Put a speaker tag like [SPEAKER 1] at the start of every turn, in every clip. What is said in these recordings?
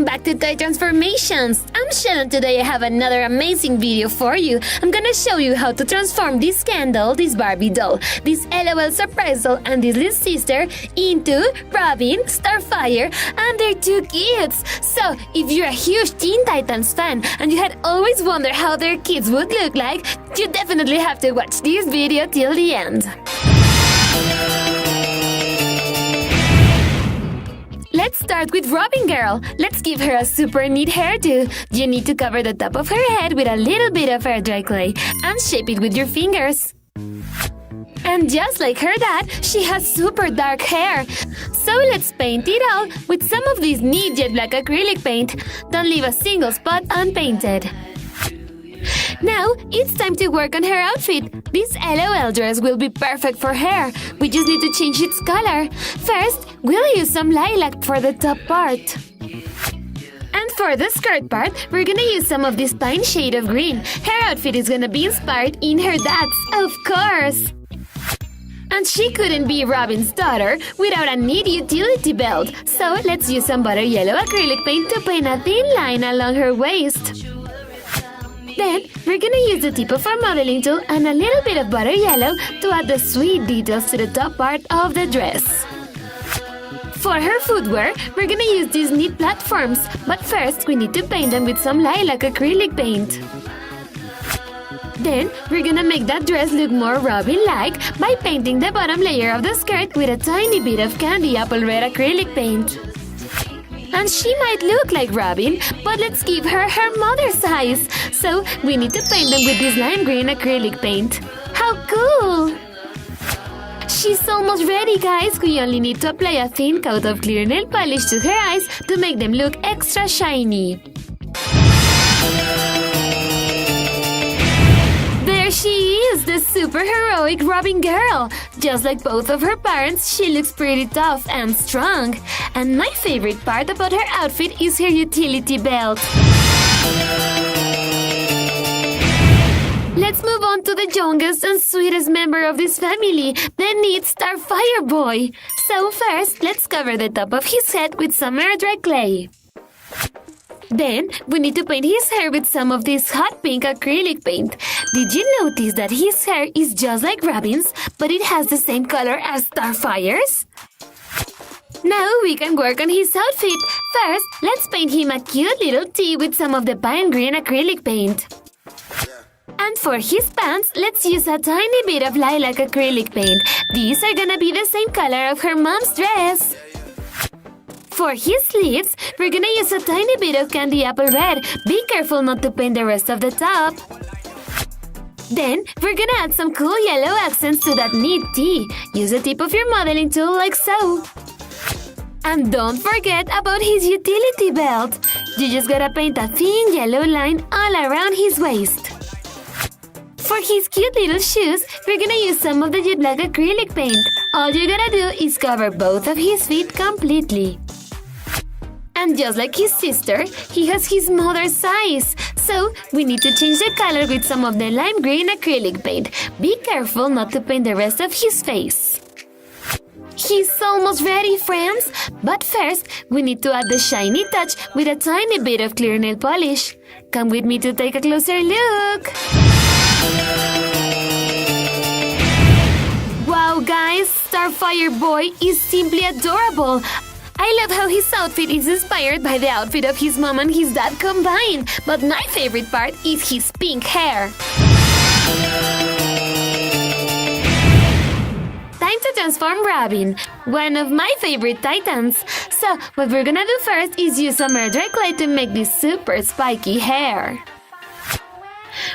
[SPEAKER 1] back to Toy Transformations! I'm Shannon. Today I have another amazing video for you. I'm gonna show you how to transform this candle, this Barbie doll, this LOL surprise doll, and this little sister into Robin, Starfire, and their two kids. So, if you're a huge Teen Titans fan and you had always wondered how their kids would look like, you definitely have to watch this video till the end. Let's start with Robin Girl. Let's give her a super neat hairdo. You need to cover the top of her head with a little bit of air dry clay and shape it with your fingers. And just like her dad, she has super dark hair. So let's paint it all with some of this neat jet black acrylic paint. Don't leave a single spot unpainted. Now, it's time to work on her outfit. This LOL dress will be perfect for her. We just need to change its color. First, we'll use some lilac for the top part. And for the skirt part, we're gonna use some of this pine shade of green. Her outfit is gonna be inspired in her dad's, of course. And she couldn't be Robin's daughter without a neat utility belt. So let's use some butter yellow acrylic paint to paint a thin line along her waist. Then, we're gonna use the tip of our modeling tool and a little bit of butter yellow to add the sweet details to the top part of the dress. For her footwear, we're gonna use these neat platforms, but first we need to paint them with some lilac acrylic paint. Then, we're gonna make that dress look more Robin-like by painting the bottom layer of the skirt with a tiny bit of candy apple red acrylic paint. And she might look like Robin, but let's give her her mother's size. So we need to paint them with this lime green acrylic paint. How cool! She's almost ready, guys. We only need to apply a thin coat of clear nail polish to her eyes to make them look extra shiny. There she is, the super heroic Robin Girl. Just like both of her parents, she looks pretty tough and strong. And my favorite part about her outfit is her utility belt. Let's move on to the youngest and sweetest member of this family, the neat Starfire Boy. So first, let's cover the top of his head with some air dry clay. Then, we need to paint his hair with some of this hot pink acrylic paint. Did you notice that his hair is just like Robin's, but it has the same color as Starfire's? Now we can work on his outfit. First, let's paint him a cute little tee with some of the pine green acrylic paint. And for his pants, let's use a tiny bit of lilac acrylic paint. These are gonna be the same color of her mom's dress. For his sleeves, we're gonna use a tiny bit of candy apple red. Be careful not to paint the rest of the top. Then, we're gonna add some cool yellow accents to that neat tee. Use the tip of your modeling tool like so. And don't forget about his utility belt. You just gotta paint a thin yellow line all around his waist. For his cute little shoes, we're gonna use some of the jet black acrylic paint. All you gotta do is cover both of his feet completely. And just like his sister, he has his mother's size. So, we need to change the color with some of the lime green acrylic paint. Be careful not to paint the rest of his face. He's almost ready, friends. But first, we need to add the shiny touch with a tiny bit of clear nail polish. Come with me to take a closer look. Wow, guys, Starfire Boy is simply adorable. I love how his outfit is inspired by the outfit of his mom and his dad combined. But my favorite part is his pink hair. Time to transform Robin, one of my favorite Titans. So, what we're gonna do first is use some air dry clay to make this super spiky hair.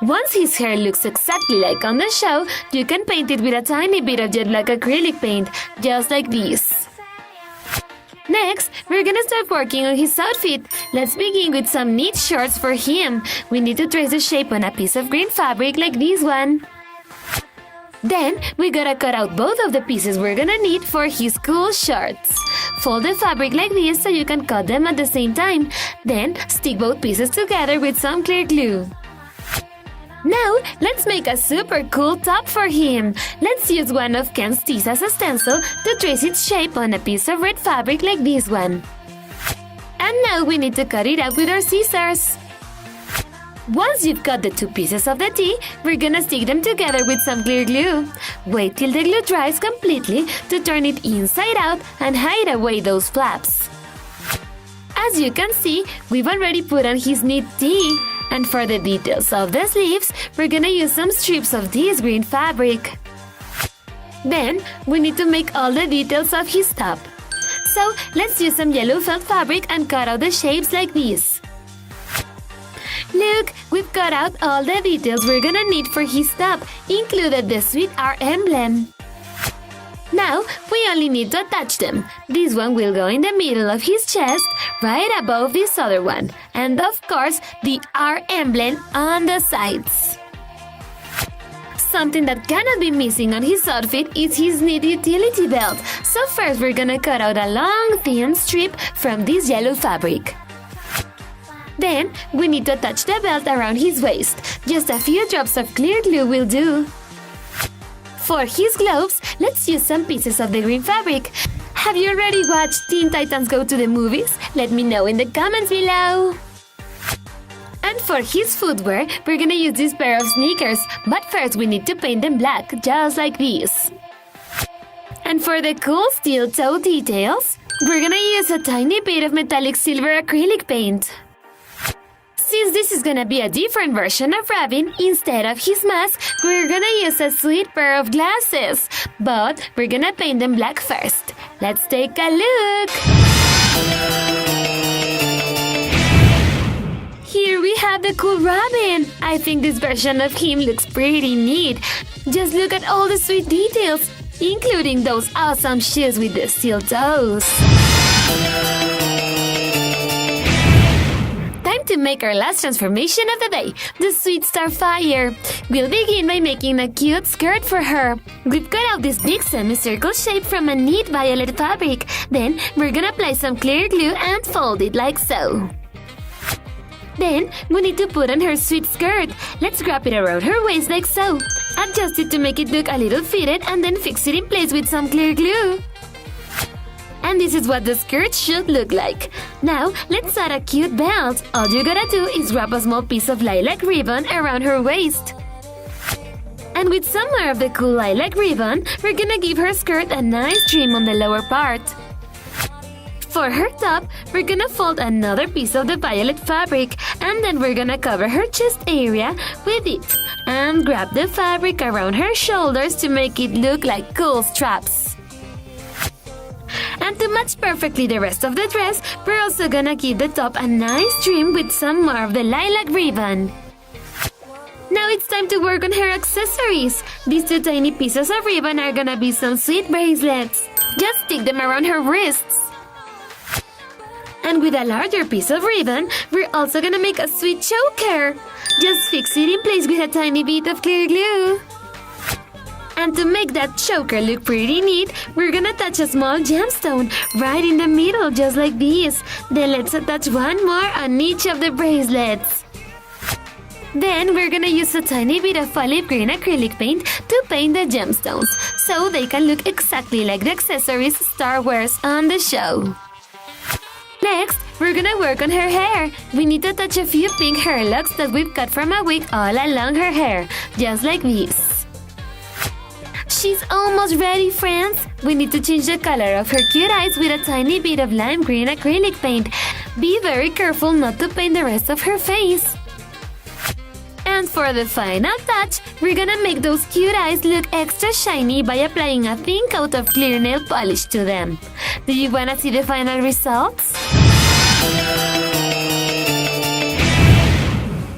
[SPEAKER 1] Once his hair looks exactly like on the show, you can paint it with a tiny bit of jet black acrylic paint, just like this. Next, we're gonna start working on his outfit. Let's begin with some neat shorts for him. We need to trace the shape on a piece of green fabric like this one. Then, we gotta cut out both of the pieces we're gonna need for his cool shorts. Fold the fabric like this so you can cut them at the same time. Then, stick both pieces together with some clear glue. Now, let's make a super cool top for him. Let's use one of Ken's tees as a stencil to trace its shape on a piece of red fabric like this one. And now we need to cut it up with our scissors. Once you've cut the two pieces of the T, we're gonna stick them together with some clear glue. Wait till the glue dries completely to turn it inside out and hide away those flaps. As you can see, we've already put on his neat T. And for the details of the sleeves, we're gonna use some strips of this green fabric. Then, we need to make all the details of his top. So, let's use some yellow felt fabric and cut out the shapes like this. Look, we've cut out all the details we're gonna need for his top, included the sweet R emblem. Now, we only need to attach them. This one will go in the middle of his chest, right above this other one. And of course, the R emblem on the sides. Something that cannot be missing on his outfit is his neat utility belt. So first, we're gonna cut out a long, thin strip from this yellow fabric. Then, we need to attach the belt around his waist. Just a few drops of clear glue will do. For his gloves, let's use some pieces of the green fabric. Have you already watched Teen Titans Go to the Movies? Let me know in the comments below. And for his footwear, we're gonna use this pair of sneakers. But first, we need to paint them black, just like this. And for the cool steel toe details, we're gonna use a tiny bit of metallic silver acrylic paint. Since this is gonna be a different version of Robin, instead of his mask, we're gonna use a sweet pair of glasses. But we're gonna paint them black first. Let's take a look! Here we have the cool Robin. I think this version of him looks pretty neat. Just look at all the sweet details, including those awesome shoes with the steel toes. Time to make our last transformation of the day, the sweet Starfire. We'll begin by making a cute skirt for her. We've cut out this big semicircle shape from a neat violet fabric. Then we're gonna apply some clear glue and fold it like so. Then, we need to put on her sweet skirt. Let's wrap it around her waist like so. Adjust it to make it look a little fitted and then fix it in place with some clear glue. And this is what the skirt should look like. Now, let's add a cute belt. All you gotta do is wrap a small piece of lilac ribbon around her waist. And with some more of the cool lilac ribbon, we're gonna give her skirt a nice trim on the lower part. For her top, we're gonna fold another piece of the violet fabric, and then we're gonna cover her chest area with it. And grab the fabric around her shoulders to make it look like cool straps. And to match perfectly the rest of the dress, we're also gonna give the top a nice trim with some more of the lilac ribbon. Now it's time to work on her accessories. These two tiny pieces of ribbon are gonna be some sweet bracelets. Just stick them around her wrists. And with a larger piece of ribbon, we're also gonna make a sweet choker. Just fix it in place with a tiny bit of clear glue. And to make that choker look pretty neat, we're gonna attach a small gemstone right in the middle, just like this. Then let's attach one more on each of the bracelets. Then we're gonna use a tiny bit of olive green acrylic paint to paint the gemstones, so they can look exactly like the accessories Star wears on the show. Next, we're gonna work on her hair. We need to attach a few pink hair locks that we've cut from a wig all along her hair, just like this. She's almost ready, friends. We need to change the color of her cute eyes with a tiny bit of lime green acrylic paint. Be very careful not to paint the rest of her face. And for the final touch, we're gonna make those cute eyes look extra shiny by applying a thin coat of clear nail polish to them. Do you wanna see the final results?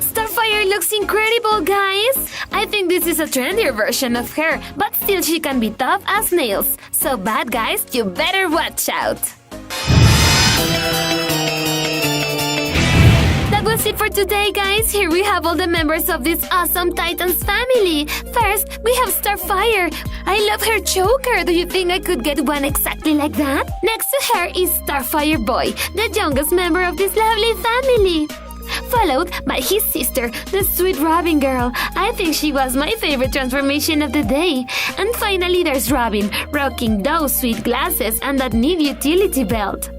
[SPEAKER 1] Starfire looks incredible, guys! I think this is a trendier version of her, but still she can be tough as nails. So bad guys, you better watch out! That was it for today, guys. Here we have all the members of this awesome Titans family. First, we have Starfire. I love her choker. Do you think I could get one exactly like that? Next to her is Starfire Boy, the youngest member of this lovely family. Followed by his sister, the sweet Robin girl. I think she was my favorite transformation of the day. And finally, there's Robin, rocking those sweet glasses and that neat utility belt.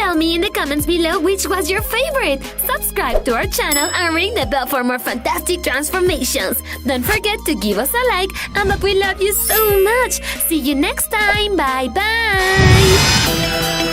[SPEAKER 1] Tell me in the comments below which was your favorite. Subscribe to our channel and ring the bell for more fantastic transformations. Don't forget to give us a like, and that we love you so much. See you next time. Bye bye.